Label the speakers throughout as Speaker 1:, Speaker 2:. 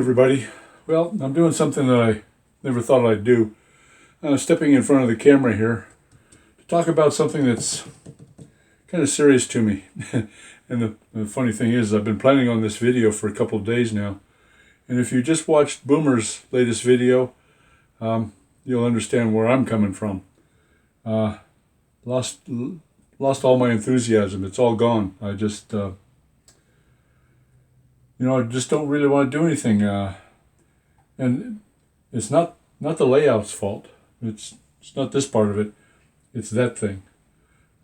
Speaker 1: Everybody. Well, I'm doing something that I never thought I'd do. Stepping in front of the camera here to talk about something that's kind of serious to me. And the funny thing is, I've been planning on this video for a couple of days now. And if you just watched Boomer's latest video, you'll understand where I'm coming from. Lost all my enthusiasm. It's all gone. I just don't really want to do anything. And it's not the layout's fault. It's not this part of it. It's that thing,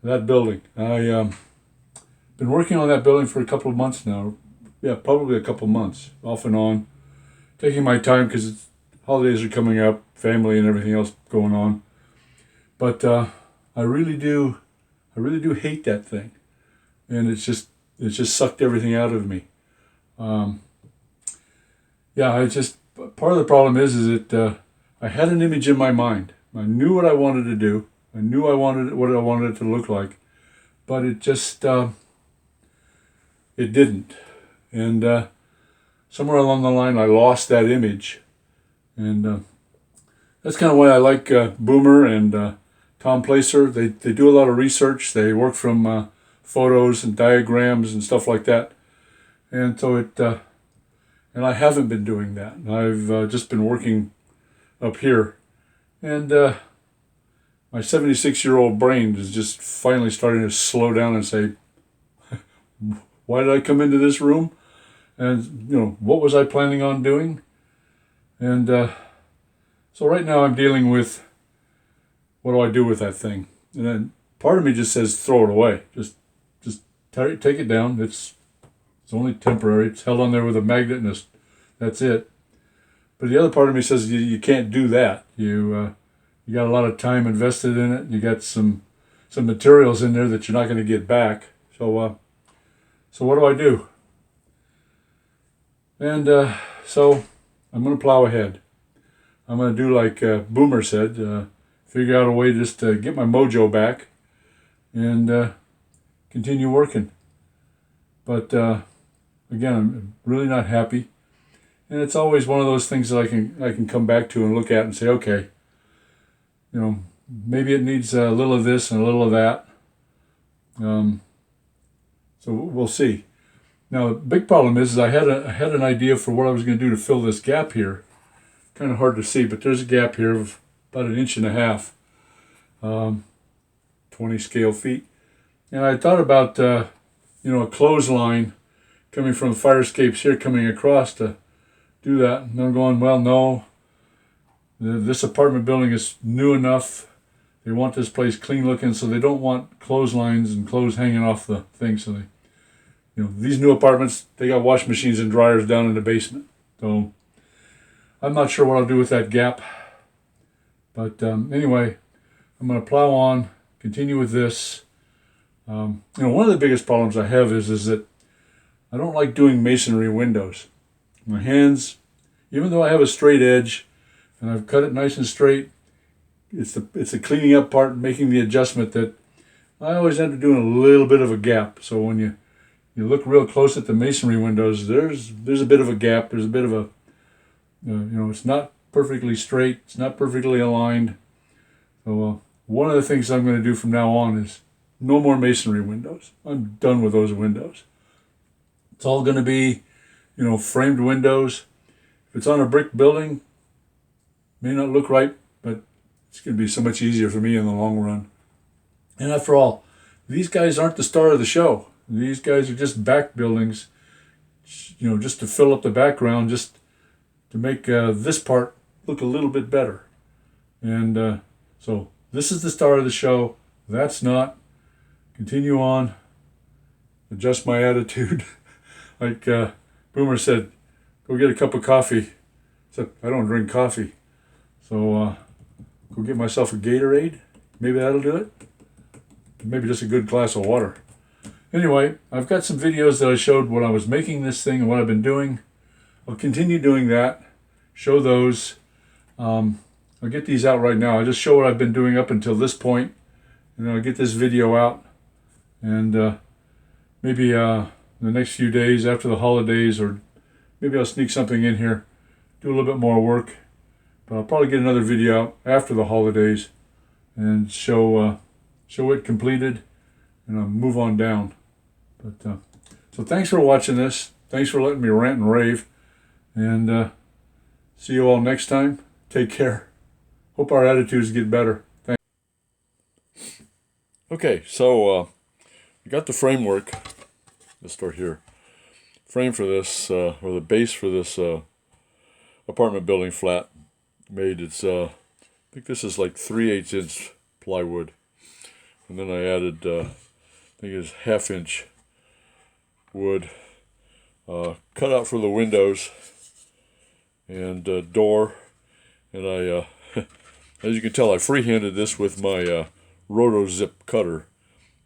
Speaker 1: that building. I been working on that building for a couple of months now. Yeah, probably a couple of months, off and on, taking my time because holidays are coming up, family and everything else going on. But I really do hate that thing, and it's just sucked everything out of me. Part of the problem is that I had an image in my mind. I knew what I wanted to do. I knew what I wanted it to look like, but it just it didn't. And somewhere along the line, I lost that image, and that's kind of why I like Boomer and Tom Placer. They do a lot of research. They work from photos and diagrams and stuff like that, and so and I haven't been doing that. I've just been working up here. And my 76-year-old brain is just finally starting to slow down and say, why did I come into this room? And, what was I planning on doing? And so right now I'm dealing with, what do I do with that thing? And then part of me just says, throw it away. Just take it down. It's only temporary. It's held on there with a magnet, and that's it. But the other part of me says you can't do that. You got a lot of time invested in it. You got some materials in there that you're not going to get back. So what do I do? And so I'm going to plow ahead. I'm going to do like Boomer said, figure out a way just to get my mojo back and continue working. But again, I'm really not happy. And it's always one of those things that I can come back to and look at and say, okay, maybe it needs a little of this and a little of that. So we'll see. Now, the big problem is I had an idea for what I was going to do to fill this gap here. Kind of hard to see, but there's a gap here of about 1.5 inches, 20 scale feet. And I thought about, a clothesline coming from fire escapes here, coming across to do that. And I'm going, well, no. This apartment building is new enough. They want this place clean looking, so they don't want clotheslines and clothes hanging off the thing. So they, these new apartments, they got wash machines and dryers down in the basement. So I'm not sure what I'll do with that gap. But anyway, I'm going to plow on, continue with this. One of the biggest problems I have is that I don't like doing masonry windows. My hands, even though I have a straight edge and I've cut it nice and straight, it's the cleaning up part, making the adjustment that I always end up doing a little bit of a gap. So when you look real close at the masonry windows, there's a bit of a gap. There's a bit of a, it's not perfectly straight. It's not perfectly aligned. So one of the things I'm going to do from now on is no more masonry windows. I'm done with those windows. It's all going to be, framed windows. If it's on a brick building, may not look right, but it's going to be so much easier for me in the long run. And after all, these guys aren't the star of the show. These guys are just back buildings, just to fill up the background, just to make this part look a little bit better. And so this is the star of the show. That's not. Continue on. Adjust my attitude. Like Boomer said, go get a cup of coffee. Except I don't drink coffee. So go get myself a Gatorade. Maybe that'll do it. Maybe just a good glass of water. Anyway, I've got some videos that I showed when I was making this thing and what I've been doing. I'll continue doing that. Show those. I'll get these out right now. I'll just show what I've been doing up until this point. And then I'll get this video out. And maybe the next few days after the holidays, or maybe I'll sneak something in here do a little bit more work. But I'll probably get another video out after the holidays and show it completed, and I'll move on down. But so thanks for watching this. Thanks for letting me rant and rave. And see you all next time. Take care. Hope our attitudes get better. Thanks. Okay, so we got the framework. Let's start here. Frame for this, or the base for this apartment building flat made. It's I think this is like 3/8 inch plywood, and then I added I think it's 1/2 inch wood, cut out for the windows and door, and I as you can tell, I freehanded this with my roto zip cutter,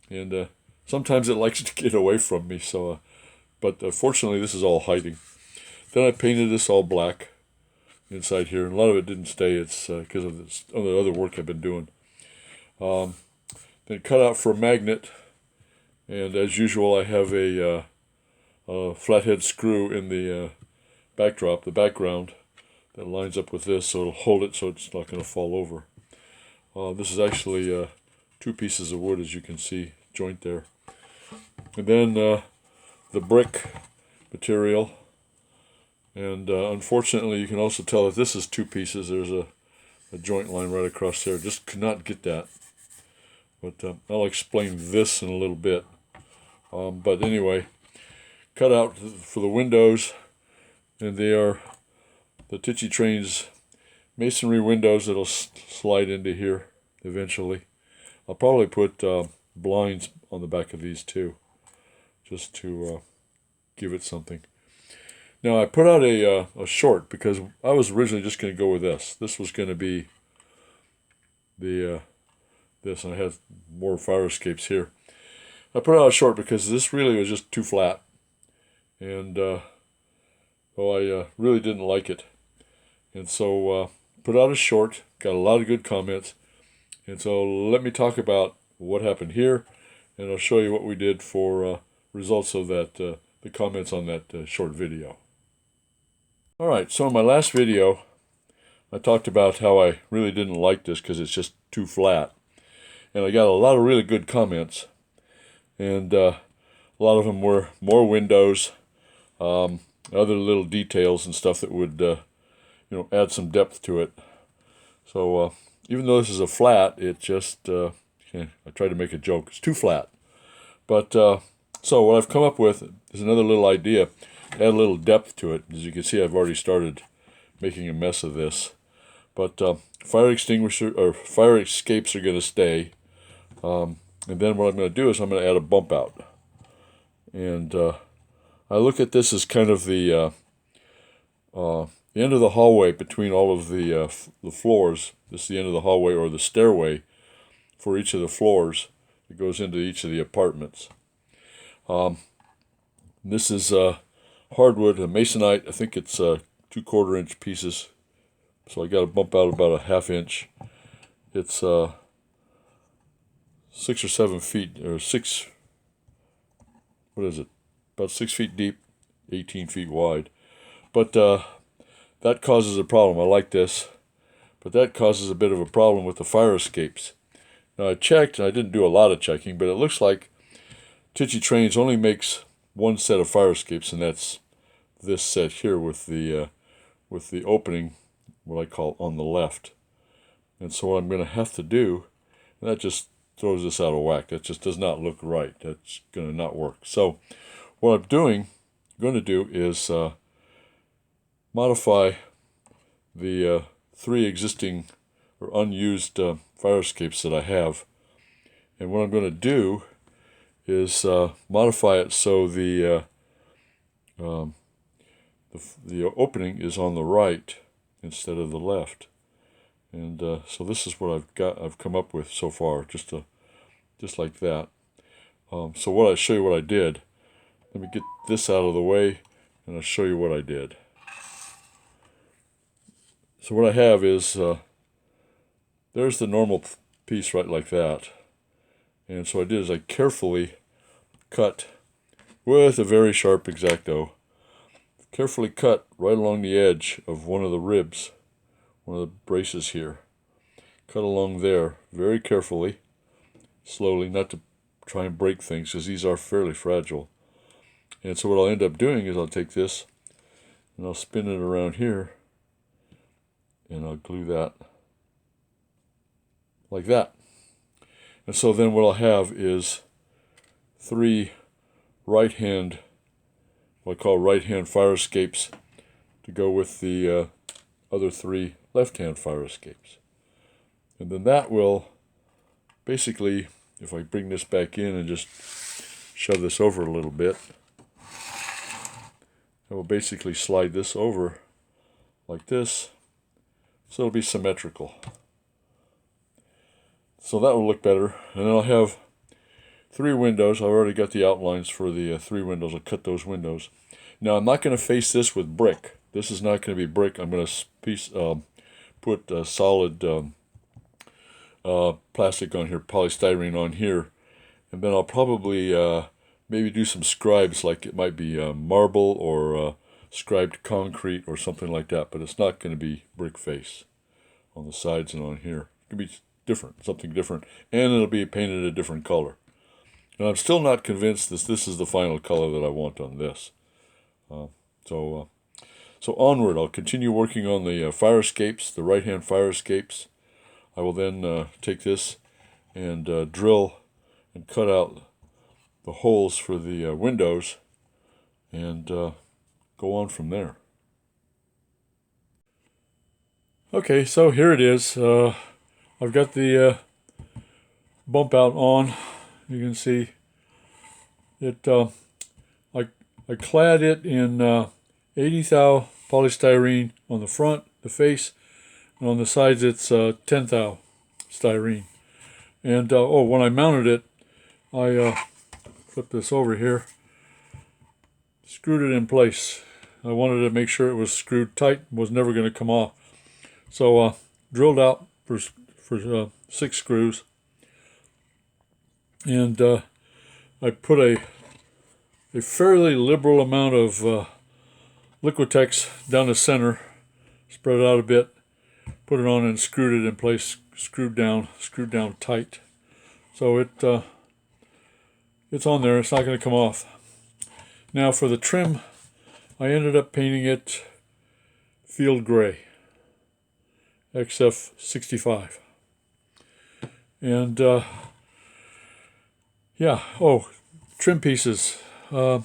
Speaker 1: and sometimes it likes to get away from me, so but fortunately this is all hiding. Then I painted this all black inside here, and a lot of it didn't stay. It's because of this the other work I've been doing. Then cut out for a magnet, and as usual I have a flathead screw in the background that lines up with this, so it'll hold it so it's not going to fall over. This is actually 2 pieces of wood, as you can see, joint there. And then the brick material, and unfortunately you can also tell that this is 2 pieces. There's a joint line right across there. Just could not get that, but I'll explain this in a little bit. But anyway, cut out for the windows, and they are the Tichy Trains masonry windows that'll slide into here eventually. I'll probably put blinds on the back of these too, just to give it something. Now I put out a short because I was originally just going to go with this. This was going to be the this, and I had more fire escapes here. I put out a short because this really was just too flat, and I really didn't like it, and so put out a short. Got a lot of good comments, and so let me talk about what happened here, and I'll show you what we did for results of that the comments on that short video. Alright, so in my last video I talked about how I really didn't like this because it's just too flat, and I got a lot of really good comments, and a lot of them were more windows, other little details and stuff that would add some depth to it. So even though this is a flat, it just I tried to make a joke. It's too flat. But so what I've come up with is another little idea. Add a little depth to it. As you can see, I've already started making a mess of this. But fire extinguisher or fire escapes are going to stay. And then what I'm going to do is I'm going to add a bump out. And I look at this as kind of the end of the hallway between all of the floors. This is the end of the hallway, or the stairway for each of the floors that goes into each of the apartments. This is hardwood, a masonite. I think it's 2/4 inch pieces. So I got to bump out about a 1/2 inch. It's 6 or 7 feet, or 6. What is it? About 6 feet deep, 18 feet wide. But that causes a problem. I like this, but that causes a bit of a problem with the fire escapes. Now I checked, and I didn't do a lot of checking, but it looks like Tichy Trains only makes 1 set of fire escapes, and that's this set here with the opening, what I call on the left. And so what I'm going to have to do, and that just throws this out of whack. That just does not look right. That's going to not work. So what I'm going to do is modify the 3 existing or unused fire escapes that I have. And what I'm going to do is modify it so the opening is on the right instead of the left. And so this is what I've come up with so far, just like that. So what I show you what I did. Let me get this out of the way, and I'll show you what I did. So what I have is there's the normal piece right like that. And so what I did is I carefully cut with a very sharp X-Acto, carefully cut right along the edge of one of the ribs, one of the braces here. Cut along there very carefully, slowly, not to try and break things because these are fairly fragile. And so what I'll end up doing is I'll take this and I'll spin it around here and I'll glue that like that. And so then what I'll have is 3 right-hand, what I call right-hand fire escapes to go with the other 3 left-hand fire escapes. And then that will basically, if I bring this back in and just shove this over a little bit, I will basically slide this over like this, so it'll be symmetrical. So that will look better. And then I'll have 3 windows. I've already got the outlines for the 3 windows. I'll cut those windows. Now I'm not going to face this with brick. This is not going to be brick. I'm going to put solid plastic on here, polystyrene on here, and then I'll probably maybe do some scribes, like it might be marble or scribed concrete or something like that, but it's not going to be brick face on the sides and on here. It can be different, something different, and it'll be painted a different color. And I'm still not convinced that this is the final color that I want on this. So onward, I'll continue working on the fire escapes, the right-hand fire escapes. I will then take this and drill and cut out the holes for the windows and go on from there. Okay, so here it is. I've got the bump out on. You can see it. I clad it in 80 thou polystyrene on the front, the face, and on the sides it's 10 thou styrene. And when I mounted it, I flip this over here, screwed it in place. I wanted to make sure it was screwed tight, was never going to come off. So drilled out for 6 screws, and I put a fairly liberal amount of Liquitex down the center, spread it out a bit, put it on and screwed it in place, screwed down tight. So it's on there, it's not going to come off. Now for the trim, I ended up painting it field gray, XF65. And trim pieces. Again,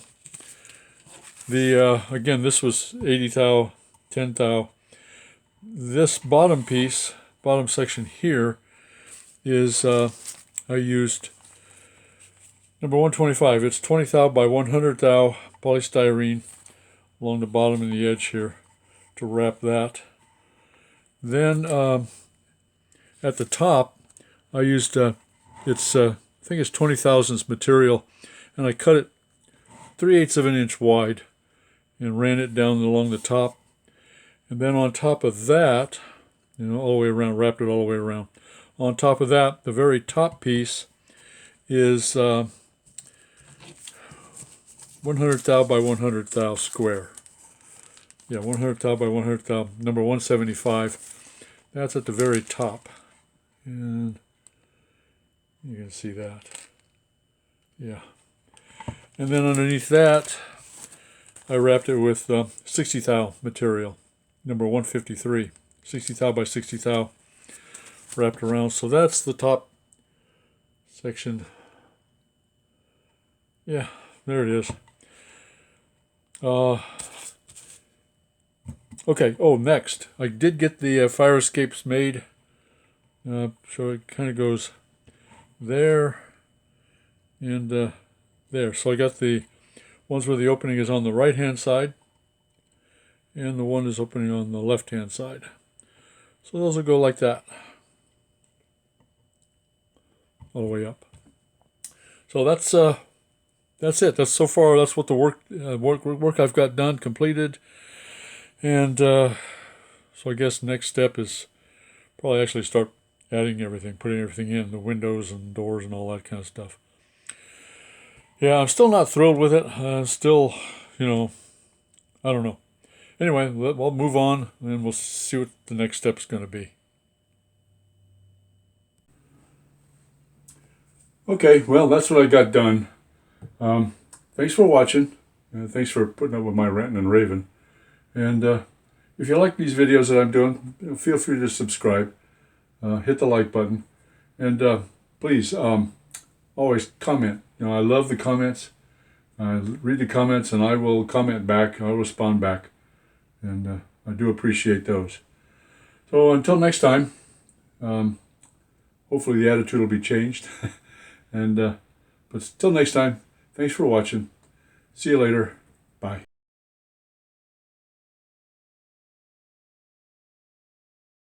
Speaker 1: this was 80 thou, 10 thou. This bottom piece, bottom section here, is I used number 125. It's 20 thou by 100 thou polystyrene along the bottom and the edge here to wrap that. Then at the top, I used I think it's 20 thousandths material, and I cut it 3/8 of an inch wide and ran it down along the top. And then on top of that, all the way around, wrapped it all the way around. On top of that, the very top piece is 100 thou by 100 thou square. Yeah, 100 thou by 100 thou, number 175. That's at the very top. And you can see that. Yeah. And then underneath that, I wrapped it with 60 thou material, number 153. 60 thou by 60 thou wrapped around. So that's the top section. Yeah, there it is. Okay, next. I did get the fire escapes made. So it kind of goes there and there. So I got the ones where the opening is on the right-hand side, and the one is opening on the left-hand side. So those will go like that, all the way up. So that's it. That's so far. That's what the work I've got done, completed, and so I guess next step is probably actually start adding everything, putting everything in, the windows and doors and all that kind of stuff. Yeah, I'm still not thrilled with it. Still, I I don't know. Anyway, we'll move on and we'll see what the next step's going to be. Okay, well, that's what I got done. Thanks for watching. Thanks for putting up with my ranting and raving. And if you like these videos that I'm doing, feel free to subscribe. Hit the like button. And please, always comment. I love the comments. Read the comments and I will comment back. I'll respond back. And I do appreciate those. So until next time, hopefully the attitude will be changed. And but till next time, thanks for watching. See you later. Bye.